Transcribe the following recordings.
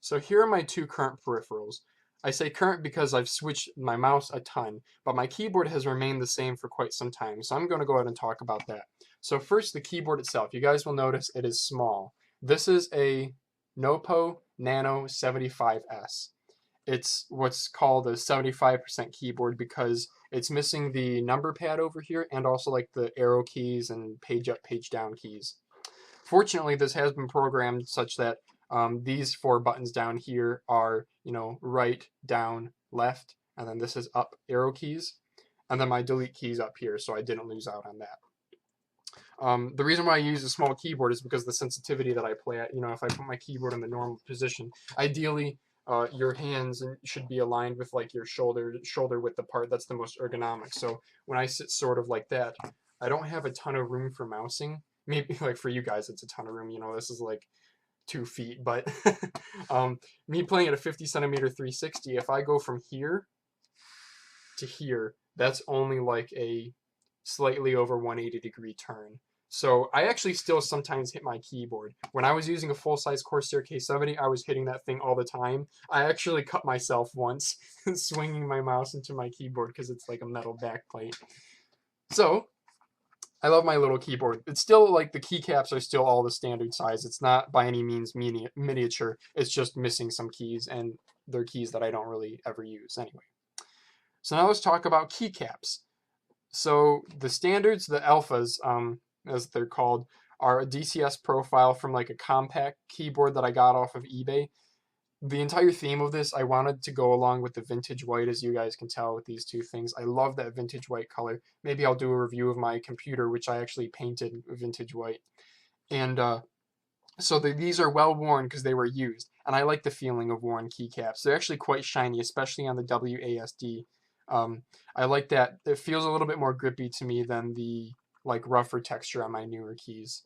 So here are my two current peripherals. I say current because I've switched my mouse a ton, but my keyboard has remained the same for quite some time, so I'm going to go ahead and talk about that. So first, the keyboard itself. You guys will notice it is small. This is a Nopo Nano 75S. It's what's called a 75% keyboard because it's missing the number pad over here and also like the arrow keys and page up, page down keys. Fortunately, this has been programmed such that these four buttons down here are, right, down, left, and then this is up arrow keys, and then my delete keys up here, so I didn't lose out on that. The reason why I use a small keyboard is because the sensitivity that I play at, if I put my keyboard in the normal position, ideally your hands should be aligned with like your shoulder width apart. That's the most ergonomic. So when I sit sort of like that, I don't have a ton of room for mousing. Maybe like for you guys, it's a ton of room. This is like 2 feet, but me playing at a 50 centimeter 360, if I go from here to here, that's only like a slightly over 180-degree turn. So I actually still sometimes hit my keyboard. When I was using a full-size Corsair K70, I was hitting that thing all the time. I actually cut myself once swinging my mouse into my keyboard because it's like a metal backplate. So I love my little keyboard. It's still like the keycaps are still all the standard size. It's not by any means miniature. It's just missing some keys, and they're keys that I don't really ever use anyway. So now let's talk about keycaps. So the standards, the alphas, as they're called, are a DCS profile from like a compact keyboard that I got off of eBay. The entire theme of this, I wanted to go along with the vintage white, as you guys can tell with these two things. I love that vintage white color. Maybe I'll do a review of my computer, which I actually painted vintage white. And so these are well worn because they were used. And I like the feeling of worn keycaps. They're actually quite shiny, especially on the WASD. I like that. It feels a little bit more grippy to me than the like rougher texture on my newer keys.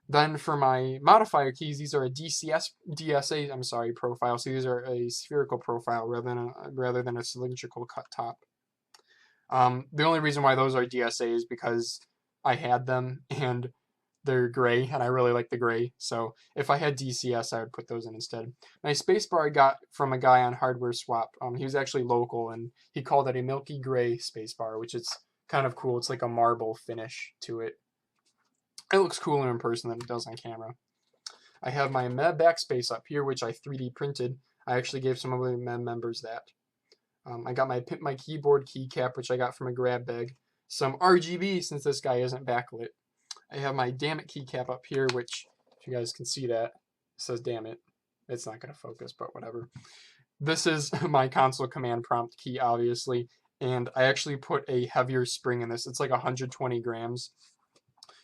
Then for my modifier keys, these are a DSA profile. So these are a spherical profile rather than a cylindrical cut top. The only reason why those are DSA is because I had them and they're gray, and I really like the gray. So if I had DCS, I would put those in instead. My spacebar I got from a guy on Hardware Swap. He was actually local, and he called it a milky gray spacebar, which is kind of cool. It's like a marble finish to it. It looks cooler in person than it does on camera. I have my MEB backspace up here, which I 3D printed. I actually gave some of the MEB members that. I got my keyboard keycap, which I got from a grab bag. Some RGB, since this guy isn't backlit. I have my damn it keycap up here, which, if you guys can see that, it says damn it. It's not going to focus, but whatever. This is my console command prompt key, obviously, and I actually put a heavier spring in this. It's like 120 grams,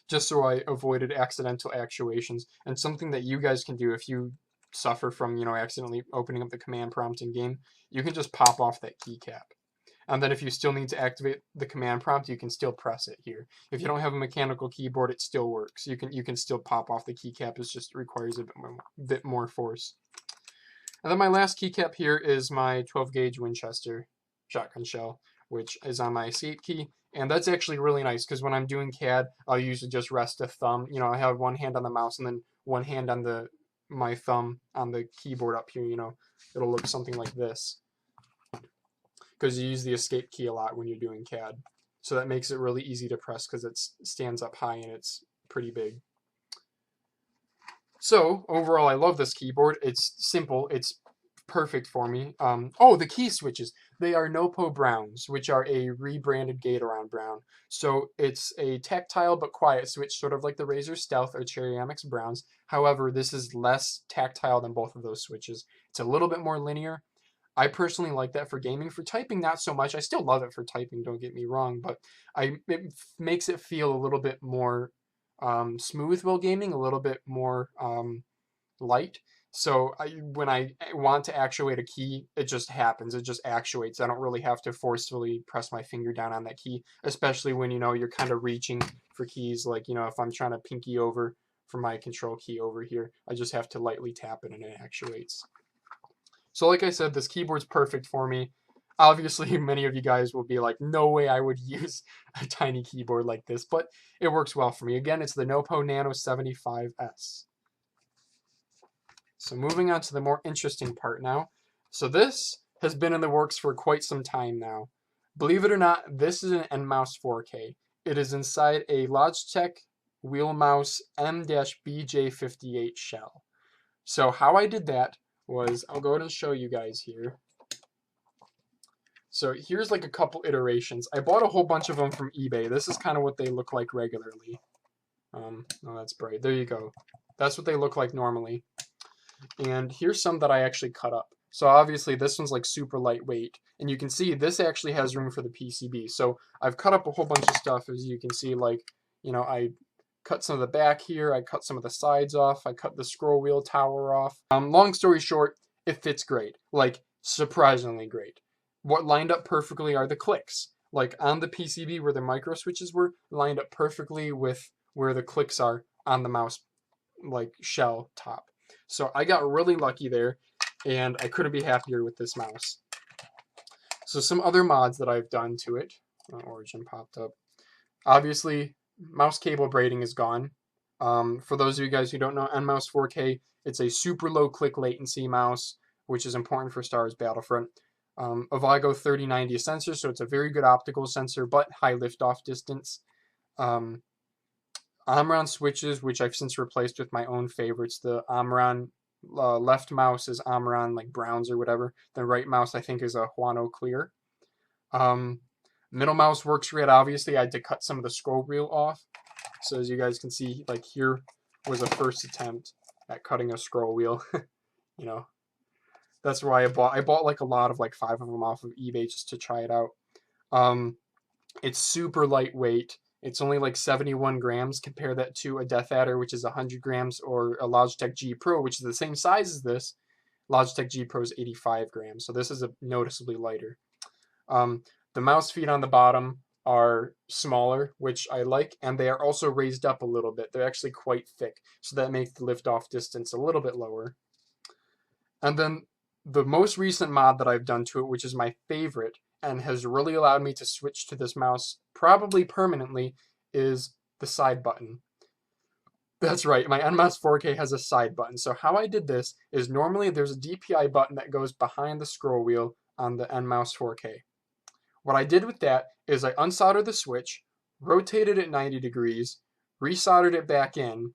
just so I avoided accidental actuations. And something that you guys can do if you suffer from, accidentally opening up the command prompt in game, you can just pop off that keycap. And then if you still need to activate the command prompt, you can still press it here. If you don't have a mechanical keyboard, it still works. You can still pop off the keycap. It just requires a bit more force. And then my last keycap here is my 12-gauge Winchester shotgun shell, which is on my escape key. And that's actually really nice because when I'm doing CAD, I'll usually just rest a thumb. I have one hand on the mouse and then one hand on my thumb on the keyboard up here. It'll look something like this, because you use the escape key a lot when you're doing CAD. So that makes it really easy to press because it stands up high and it's pretty big. So overall, I love this keyboard. It's simple. It's perfect for me. The key switches. They are Nopo Browns, which are a rebranded Gate-Around Brown. So it's a tactile but quiet switch, sort of like the Razer Stealth or Cherry Amex Browns. However, this is less tactile than both of those switches. It's a little bit more linear. I personally like that for gaming. For typing, not so much. I still love it for typing, don't get me wrong, but it makes it feel a little bit more smooth while gaming, a little bit more light. So when I want to actuate a key, it just happens. It just actuates. I don't really have to forcefully press my finger down on that key, especially when, you're kind of reaching for keys. Like, if I'm trying to pinky over for my control key over here, I just have to lightly tap it and it actuates. So like I said, this keyboard's perfect for me. Obviously, many of you guys will be like, no way I would use a tiny keyboard like this, but it works well for me. Again, it's the Nopo Nano 75S. So moving on to the more interesting part now. So this has been in the works for quite some time now. Believe it or not, this is an NMouse 4K. It is inside a Logitech Wheelmouse M-BJ58 shell. So how I did that was, I'll go ahead and show you guys here. So here's like a couple iterations. I bought a whole bunch of them from eBay. This is kind of what they look like regularly. Oh, that's bright. There you go. That's what they look like normally. And here's some that I actually cut up. So obviously this one's like super lightweight. And you can see this actually has room for the PCB. So I've cut up a whole bunch of stuff, as you can see, like, you know, I cut some of the back here, I cut some of the sides off, I cut the scroll wheel tower off. Long story short, it fits great. Like, surprisingly great. What lined up perfectly are the clicks. Like on the PCB where the micro switches were, lined up perfectly with where the clicks are on the mouse, like, shell top. So I got really lucky there, and I couldn't be happier with this mouse. So some other mods that I've done to it. Origin popped up. Obviously, mouse cable braiding is gone. For those of you guys who don't know, NMouse 4K, it's a super low click latency mouse, which is important for Star Wars Battlefront. Avago 3090 sensor, so it's a very good optical sensor, but high liftoff distance. Omron switches, which I've since replaced with my own favorites. The Omron left mouse is Omron, like Browns or whatever. The right mouse, I think, is a Huano Clear. Middle mouse works great. Obviously, I had to cut some of the scroll wheel off. So as you guys can see, like, here was a first attempt at cutting a scroll wheel. You know, that's why I bought like a lot of, like, 5 of them off of eBay just to try it out. It's super lightweight. It's only like 71 grams. Compare that to a Death Adder, which is 100 grams, or a Logitech G Pro, which is the same size as this. Logitech G Pro is 85 grams, so this is a noticeably lighter. The mouse feet on the bottom are smaller, which I like, and they are also raised up a little bit. They're actually quite thick, so that makes the lift-off distance a little bit lower. And then the most recent mod that I've done to it, which is my favorite, and has really allowed me to switch to this mouse probably permanently, is the side button. That's right, my NMouse 4K has a side button. So how I did this is, normally there's a DPI button that goes behind the scroll wheel on the NMouse 4K. What I did with that is I unsoldered the switch, rotated it 90 degrees, resoldered it back in,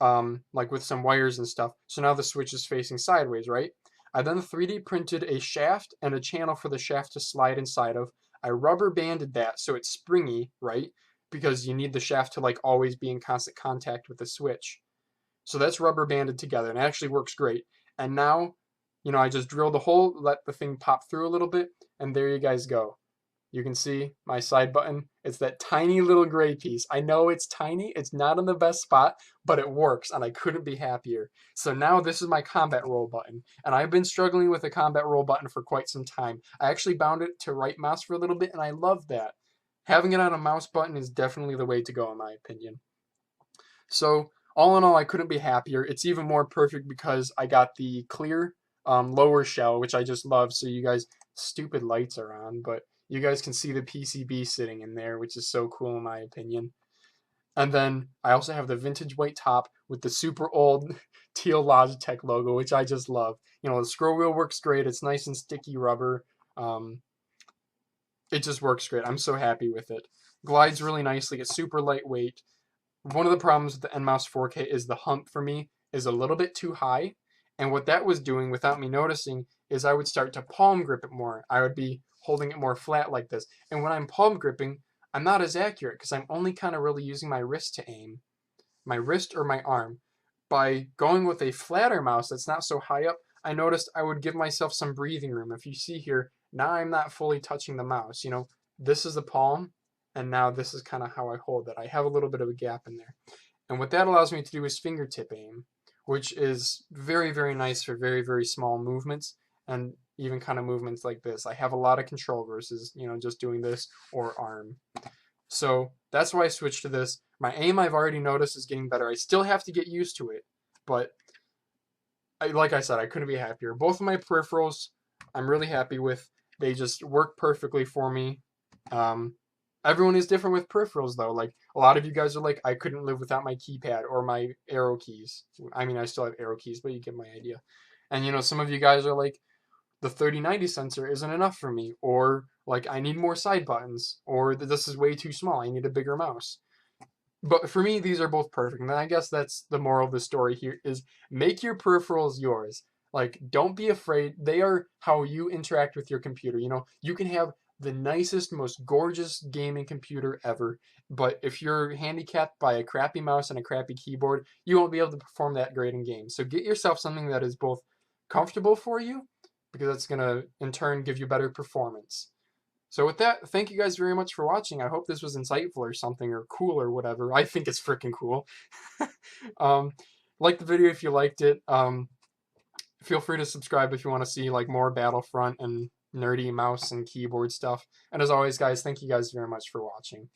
like with some wires and stuff. So now the switch is facing sideways, right? I then 3D printed a shaft and a channel for the shaft to slide inside of. I rubber banded that so it's springy, right? Because you need the shaft to, like, always be in constant contact with the switch. So that's rubber banded together, and it actually works great. And now, you know, I just drill the hole, let the thing pop through a little bit, and there you guys go. You can see my side button. It's that tiny little gray piece. I know it's tiny, it's not in the best spot, but it works, and I couldn't be happier. So now this is my combat roll button, and I've been struggling with a combat roll button for quite some time. I actually bound it to right mouse for a little bit, and I love that. Having it on a mouse button is definitely the way to go, in my opinion. So all in all, I couldn't be happier. It's even more perfect because I got the clear lower shell, which I just love. So you guys, stupid lights are on, but you guys can see the PCB sitting in there, which is so cool in my opinion. And then I also have the vintage white top with the super old teal Logitech logo, which I just love. You know, the scroll wheel works great. It's nice and sticky rubber. It just works great. I'm so happy with it. Glides really nicely. It's super lightweight. One of the problems with the NMouse 4K is the hump for me is a little bit too high. And what that was doing without me noticing is I would start to palm grip it more. I would be holding it more flat like this. And when I'm palm gripping, I'm not as accurate because I'm only kind of really using my wrist to aim. My wrist or my arm. By going with a flatter mouse that's not so high up, I noticed I would give myself some breathing room. If you see here, now I'm not fully touching the mouse. You know, this is the palm, and now this is kind of how I hold it. I have a little bit of a gap in there. And what that allows me to do is fingertip aim, which is very, very nice for very, very small movements, and even kind of movements like this. I have a lot of control versus, you know, just doing this or arm. So that's why I switched to this. My aim, I've already noticed, is getting better. I still have to get used to it, but like I said, I couldn't be happier. Both of my peripherals, I'm really happy with. They just work perfectly for me. Everyone is different with peripherals though. Like a lot of you guys are like, I couldn't live without my keypad or my arrow keys. I mean, I still have arrow keys, but you get my idea. And you know, some of you guys are like, the 3090 sensor isn't enough for me, or like I need more side buttons, or this is way too small, I need a bigger mouse. But for me, these are both perfect. And I guess that's the moral of the story here is make your peripherals yours. Like, don't be afraid. They are how you interact with your computer. You know, you can have the nicest, most gorgeous gaming computer ever, but if you're handicapped by a crappy mouse and a crappy keyboard, you won't be able to perform that great in games. So get yourself something that is both comfortable for you, because that's going to, in turn, give you better performance. So with that, thank you guys very much for watching. I hope this was insightful or something, or cool or whatever. I think it's freaking cool. um, like the video if you liked it. Feel free to subscribe if you want to see like more Battlefront and nerdy mouse and keyboard stuff. And as always, guys, thank you guys very much for watching.